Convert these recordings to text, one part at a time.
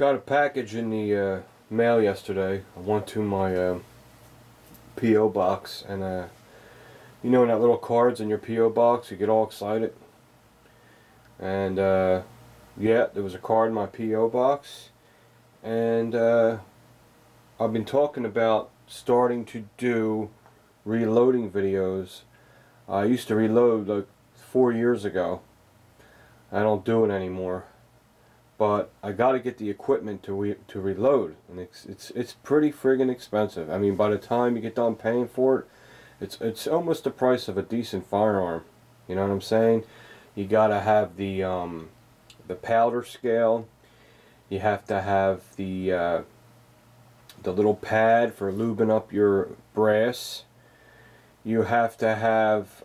Got a package in the mail yesterday. I went to my P.O. box, and you know, in that little cards in your P.O. box, you get all excited. And yeah, there was a card in my P.O. box, and I've been talking about starting to do reloading videos. I used to reload like 4 years ago. I don't do it anymore, but I got to get the equipment to reload, and it's pretty friggin' expensive. I mean, by the time you get done paying for it, it's almost the price of a decent firearm. You know what I'm saying? You gotta have the powder scale. You have to have the little pad for lubing up your brass. You have to have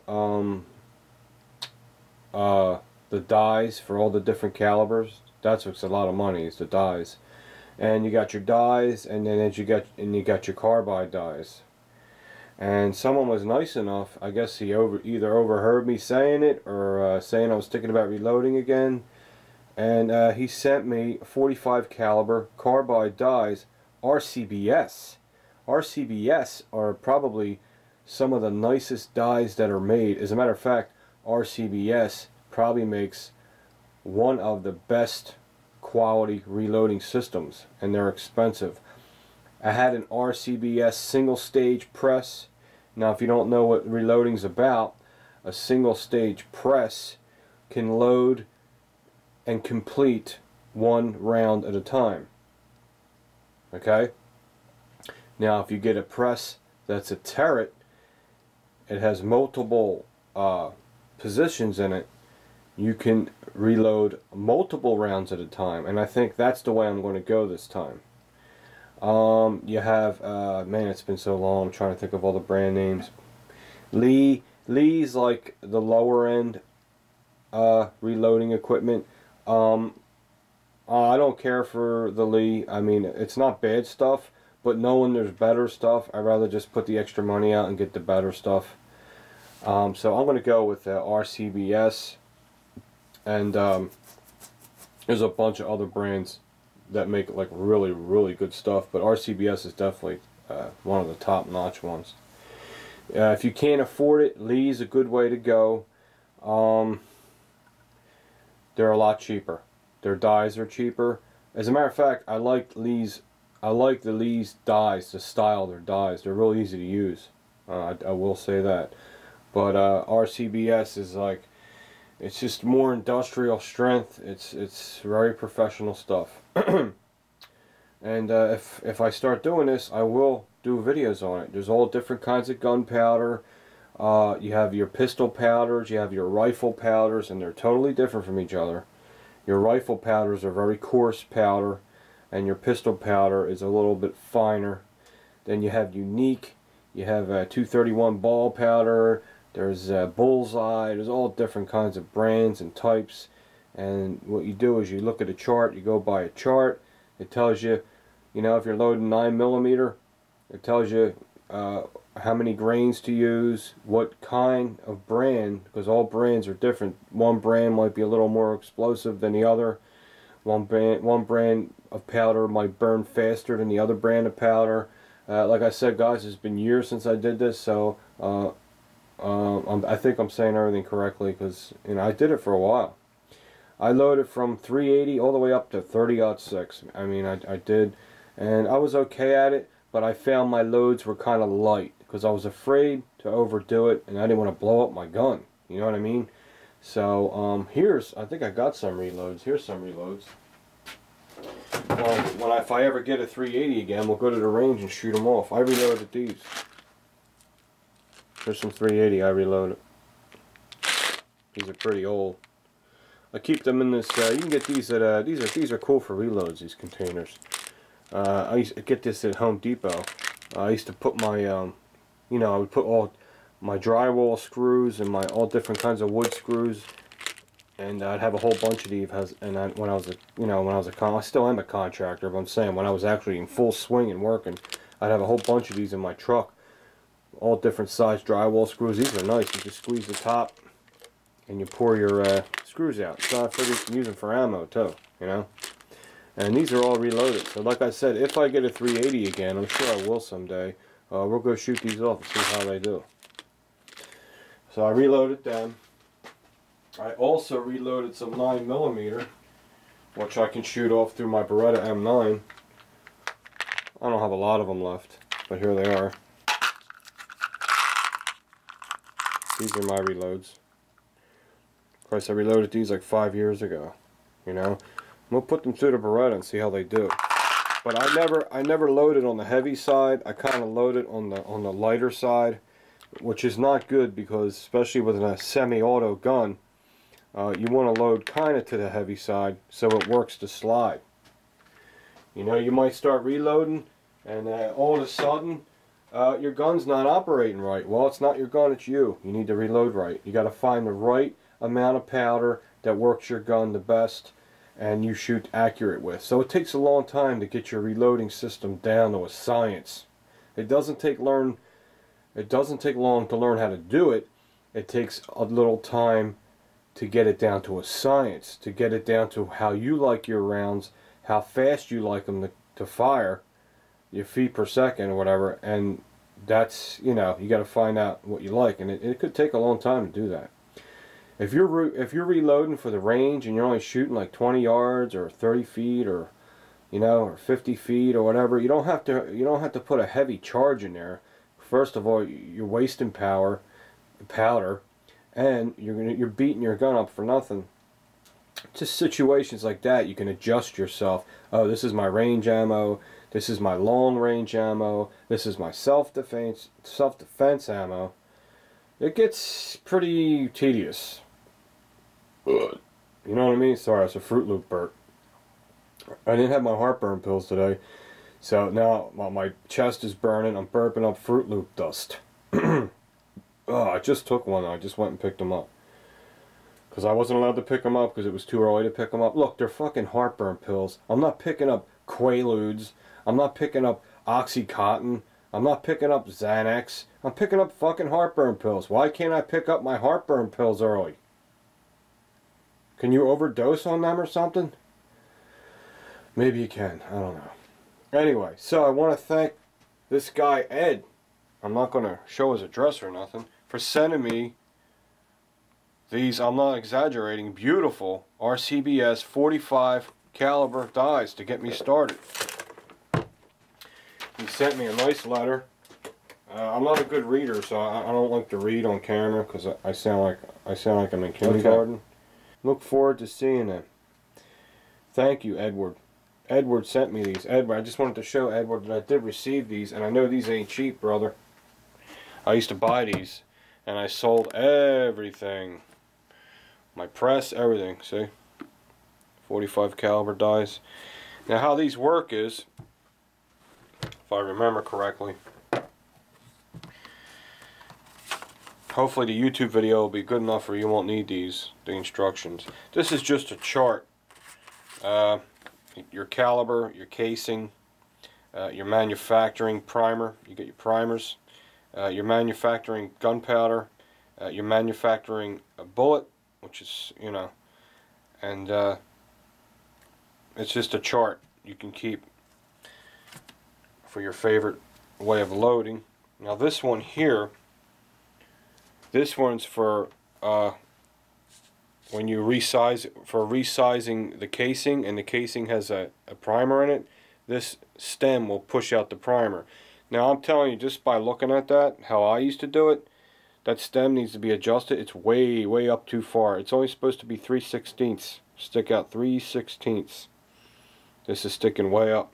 the dies for all the different calibers. That's what's a lot of money, is the dies. And you got your dies, and then you got your carbide dies. And someone was nice enough, I guess he either overheard me saying it, or saying I was thinking about reloading again, and he sent me 45 caliber carbide dies, RCBS. RCBS are probably some of the nicest dies that are made. As a matter of fact, RCBS probably makes one of the best quality reloading systems, and they're expensive. I had an RCBS single stage press. Now, if you don't know what reloading's about, a single stage press can load and complete one round at a time. Okay? Now, if you get a press that's a turret, it has multiple positions in it, you can reload multiple rounds at a time, and I think that's the way I'm going to go this time. You have, man, it's been so long, I'm trying to think of all the brand names. Lee's like the lower end reloading equipment. I don't care for the Lee. I mean, it's not bad stuff, but knowing there's better stuff, I'd rather just put the extra money out and get the better stuff. So I'm going to go with RCBS, and there's a bunch of other brands that make like really good stuff, but RCBS is definitely one of the top-notch ones. If you can't afford it, Lee's a good way to go. They're a lot cheaper. Their dies are cheaper. As a matter of fact, I like Lee's. I like the Lee's dies, the style of their dies. They're real easy to use. I will say that. But RCBS is like, it's just more industrial strength. It's very professional stuff. And if I start doing this, I will do videos on it. There's all different kinds of gunpowder. You have your pistol powders, you have your rifle powders, and they're totally different from each other. Your rifle powders are very coarse powder, and your pistol powder is a little bit finer. Then you have unique. You have 231 ball powder. There's bullseye. There's all different kinds of brands and types. And what you do is you look at a chart. You go by a chart. It tells you, you know, if you're loading 9mm, it tells you how many grains to use, what kind of brand, because all brands are different. One brand might be a little more explosive than the other. One brand of powder might burn faster than the other brand of powder. Like I said, guys, it's been years since I did this, so I think I'm saying everything correctly, because you know, I did it for a while. I loaded from 380 all the way up to 30-06. I mean, I did, and I was okay at it, but I found my loads were kind of light because I was afraid to overdo it, and I didn't want to blow up my gun. You know what I mean? So I think I got some reloads. Here's some reloads. If I ever get a 380 again, we'll go to the range and shoot them off. I reloaded these. Here's some 380 I reloaded. These are pretty old. I keep them in this. You can get these at these are cool for reloads. These containers. I used to get this at Home Depot. I used to put my, you know, I would put all my drywall screws and my all different kinds of wood screws, and I'd have a whole bunch of these. And when I was I still am a contractor, but I'm saying when I was actually in full swing and working, I'd have a whole bunch of these in my truck. All different size drywall screws. These are nice. You just squeeze the top, and you pour your screws out. So I figured you can use them for ammo too, you know. And these are all reloaded. So like I said, if I get a 380 again, I'm sure I will someday, we'll go shoot these off and see how they do. So I reloaded them. I also reloaded some 9mm, which I can shoot off through my Beretta M9. I don't have a lot of them left, but here they are. These are my reloads. Of course, I reloaded these like 5 years ago. You know, we'll put them through the Beretta and see how they do. But I never loaded on the heavy side. I kind of loaded on the lighter side, which is not good because, especially with a semi-auto gun, you want to load kind of to the heavy side so it works to slide. You know, you might start reloading, and all of a sudden, your gun's not operating right. Well, it's not your gun, it's you. You need to reload right. You got to find the right amount of powder that works your gun the best and you shoot accurate with. So it takes a long time to get your reloading system down to a science. It doesn't take long to learn how to do it. It takes a little time to get it down to a science, to get it down to how you like your rounds, how fast you like them to fire, your feet per second or whatever, and that's, you know, you got to find out what you like, and it could take a long time to do that. If you're reloading for the range and you're only shooting like 20 yards or 30 feet or, you know, or 50 feet or whatever, you don't have to put a heavy charge in there. First of all, you're wasting powder, and you're beating your gun up for nothing. Just situations like that, you can adjust yourself. Oh, this is my range ammo. This is my long range ammo. This is my self-defense ammo. It gets pretty tedious. You know what I mean? Sorry, it's a Fruit Loop burp. I didn't have my heartburn pills today, so now my chest is burning. I'm burping up Fruit Loop dust. Oh, I just took one. I just went and picked them up. Because I wasn't allowed to pick them up because it was too early to pick them up. Look, they're fucking heartburn pills. I'm not picking up Quaaludes. I'm not picking up Oxycontin. I'm not picking up Xanax. I'm picking up fucking heartburn pills. Why can't I pick up my heartburn pills early? Can you overdose on them or something? Maybe you can. I don't know. Anyway, so I want to thank this guy, Ed. I'm not going to show his address or nothing, for sending me these, I'm not exaggerating, beautiful RCBS 45 caliber dies to get me started. He sent me a nice letter. I'm not a good reader, so I don't like to read on camera because I sound like I'm in kindergarten. Okay. Look forward to seeing them. Thank you, Edward. Edward sent me these. Edward, I just wanted to show Edward that I did receive these, and I know these ain't cheap, brother. I used to buy these, and I sold everything. My press, everything, see? 45 caliber dies. Now how these work is, if I remember correctly, hopefully the YouTube video will be good enough where you won't need the instructions. This is just a chart. Your caliber, your casing, your manufacturing primer, you get your primers, your manufacturing gunpowder, your manufacturing a bullet, which is, you know, and it's just a chart you can keep for your favorite way of loading. Now this one here, this one's for when you resizing the casing, and the casing has a primer in it. This stem will push out the primer. Now I'm telling you, just by looking at that, how I used to do it, that stem needs to be adjusted. It's way up too far. It's only supposed to be 3/16. Stick out 3/16. This is sticking way up.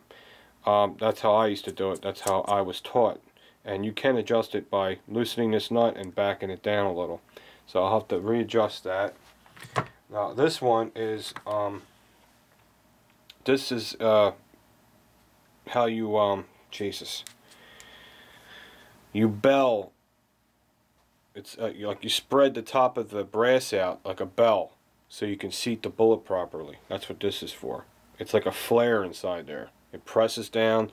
That's how I used to do it. That's how I was taught. And you can adjust it by loosening this nut and backing it down a little. So I'll have to readjust that. Now this one is this is how you Jesus, you bell. It's like you spread the top of the brass out like a bell so you can seat the bullet properly. That's what this is for. It's like a flare inside there. It presses down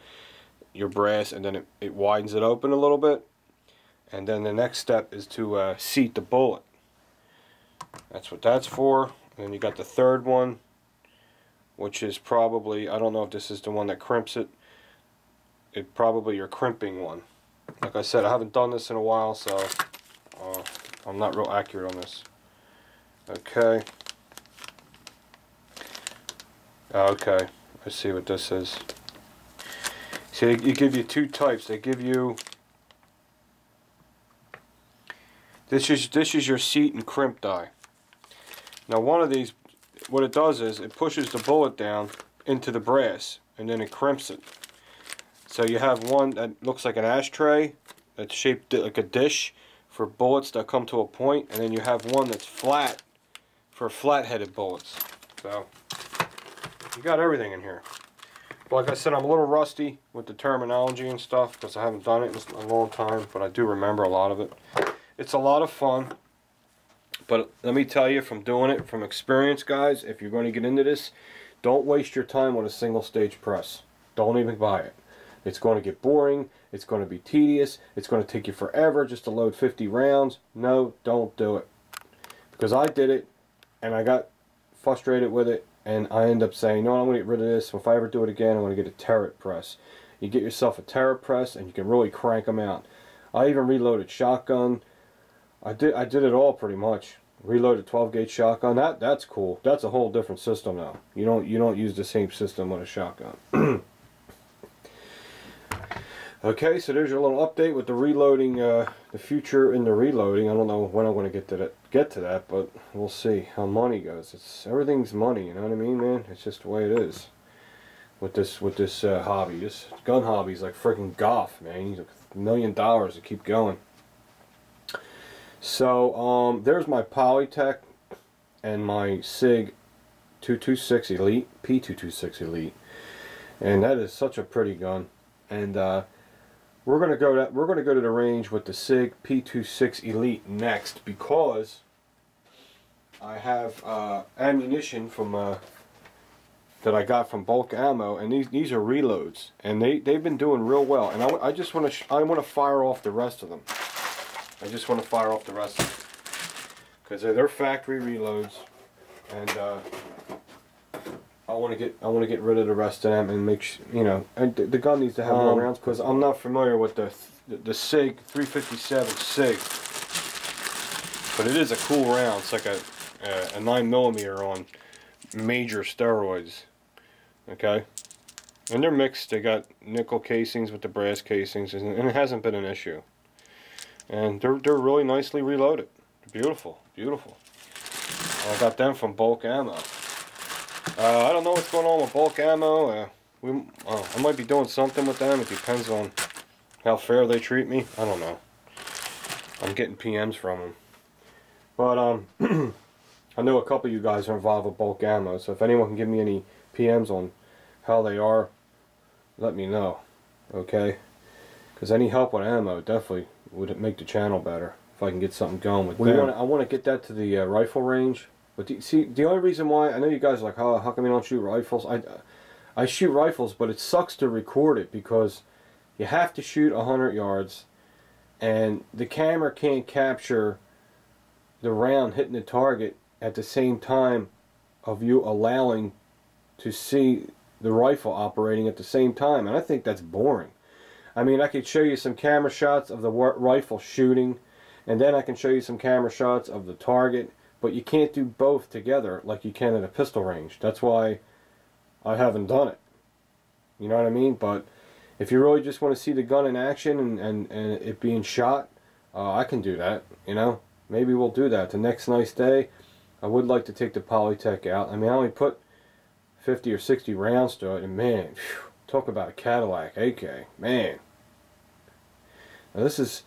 your brass and then it widens it open a little bit, and then the next step is to seat the bullet. That's what that's for. And then you got the third one, which is probably, I don't know if this is the one that crimps it. It probably your crimping one. Like I said, I haven't done this in a while, so I'm not real accurate on this. Okay. Okay, let's see what this is. See, they give you two types. They give you, this is your seat and crimp die. Now one of these, what it does is it pushes the bullet down into the brass and then it crimps it. So you have one that looks like an ashtray that's shaped like a dish for bullets that come to a point, and then you have one that's flat for flat-headed bullets. So you got everything in here. But like I said, I'm a little rusty with the terminology and stuff because I haven't done it in a long time, but I do remember a lot of it. It's a lot of fun. But let me tell you from doing it, from experience, guys, if you're going to get into this, don't waste your time on a single stage press. Don't even buy it. It's going to get boring. It's going to be tedious. It's going to take you forever just to load 50 rounds. No, don't do it. Because I did it, and I got frustrated with it, and I end up saying, no, I'm going to get rid of this. If I ever do it again, I'm going to get a turret press. You get yourself a turret press, and you can really crank them out. I even reloaded shotgun. I did it all pretty much. Reloaded 12 gauge shotgun. That's cool. That's a whole different system now. You don't use the same system on a shotgun. Okay, so there's your little update with the reloading, the future in the reloading. I don't know when I'm going to get to that, but we'll see how money goes. Everything's money, you know what I mean, man? It's just the way it is with this hobby. This gun hobby is like freaking golf, man. You need $1 million to keep going. So there's my Polytech and my Sig 226 Elite, P226 Elite, and that is such a pretty gun. And we're gonna go to the range with the Sig P226 Elite next because I have ammunition from that I got from Bulk Ammo, and these are reloads, and they've been doing real well. And I just want to fire off the rest of them. I just want to fire off the rest of them because they're factory reloads, and I want to get rid of the rest of them and make and the gun needs to have more rounds because I'm not familiar with the Sig 357 Sig, but it is a cool round. It's like a 9mm on major steroids. Okay, and they're mixed. They got nickel casings with the brass casings, and it hasn't been an issue. And they're really nicely reloaded. Beautiful, beautiful. I got them from Bulk Ammo. I don't know what's going on with Bulk Ammo. I might be doing something with them. It depends on how fair they treat me. I don't know. I'm getting PMs from them. But I know a couple of you guys are involved with Bulk Ammo, so if anyone can give me any PMs on how they are, let me know. Okay? Because any help with ammo definitely would make the channel better if I can get something going with them. I want to get that to the rifle range. But see, the only reason why, I know you guys are like, oh, how come you don't shoot rifles? I shoot rifles, but it sucks to record it because you have to shoot 100 yards, and the camera can't capture the round hitting the target at the same time of you allowing to see the rifle operating at the same time, and I think that's boring. I mean, I could show you some camera shots of the rifle shooting, and then I can show you some camera shots of the target, but you can't do both together like you can at a pistol range. That's why I haven't done it. You know what I mean? But if you really just want to see the gun in action and it being shot, I can do that, you know? Maybe we'll do that. The next nice day, I would like to take the Polytech out. I mean, I only put 50 or 60 rounds to it, and man, phew, talk about a Cadillac AK, man. Now this is,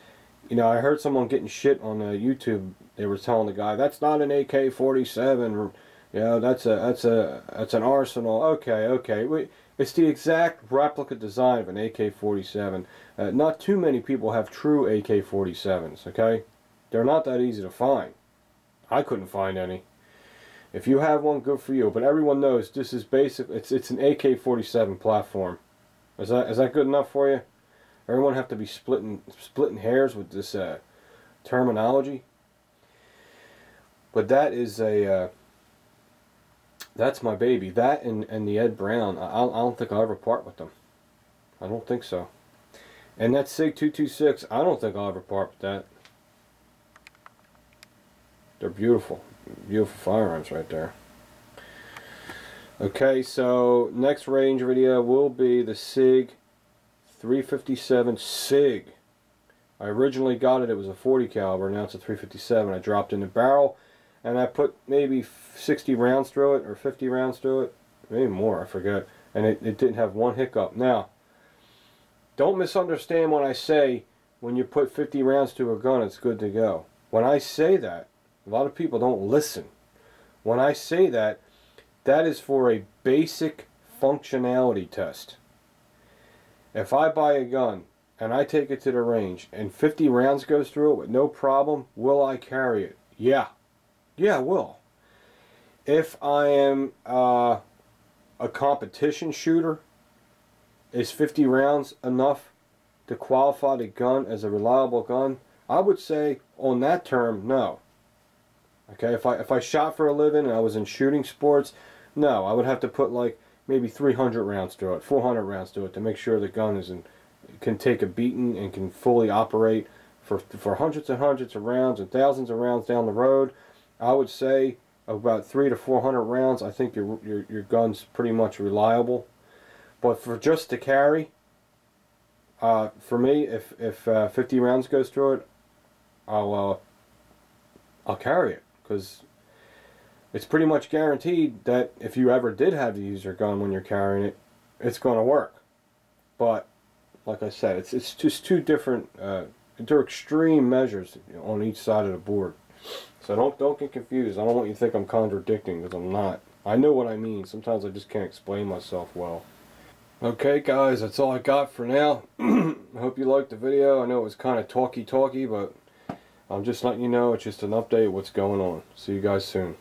you know, I heard someone getting shit on YouTube. They were telling the guy, that's not an AK-47, you know, that's an Arsenal. Okay. It's the exact replica design of an AK-47. Not too many people have true AK-47s, okay? They're not that easy to find. I couldn't find any. If you have one, good for you. But everyone knows this is basic. It's an AK-47 platform. Is that good enough for you? Everyone have to be splitting hairs with this terminology. But that is a That's my baby. That and the Ed Brown, I don't think I'll ever part with them. I don't think so. And that Sig 226, I don't think I'll ever part with that. They're beautiful. Beautiful firearms right there. Okay, so next range video will be the Sig 357 Sig. I originally got it was a 40 caliber, now it's a 357. I dropped in the barrel and I put maybe 60 rounds through it, or 50 rounds through it, maybe more, I forget. And it didn't have one hiccup. Now, don't misunderstand when I say when you put 50 rounds to a gun it's good to go. When I say that, a lot of people don't listen. When I say that, that is for a basic functionality test. If I buy a gun and I take it to the range and 50 rounds goes through it with no problem, will I carry it? Yeah. Yeah, I will. If I am a competition shooter, is 50 rounds enough to qualify the gun as a reliable gun? I would say on that term, no. Okay, if I shot for a living and I was in shooting sports, no, I would have to put like maybe 300 rounds through it, 400 rounds through it to make sure the gun can take a beating and can fully operate for hundreds and hundreds of rounds and thousands of rounds down the road. I would say about 300 to 400 rounds, I think your gun's pretty much reliable. But for just to carry, for me, if 50 rounds goes through it, I'll carry it, because it's pretty much guaranteed that if you ever did have to use your gun when you're carrying it, it's going to work. But like I said, it's just two different, they're extreme measures on each side of the board. So don't get confused. I don't want you to think I'm contradicting, because I'm not. I know what I mean. Sometimes I just can't explain myself well. Okay guys, that's all I got for now. I hope you liked the video. I know it was kind of talky, but I'm just letting you know it's just an update of what's going on. See you guys soon.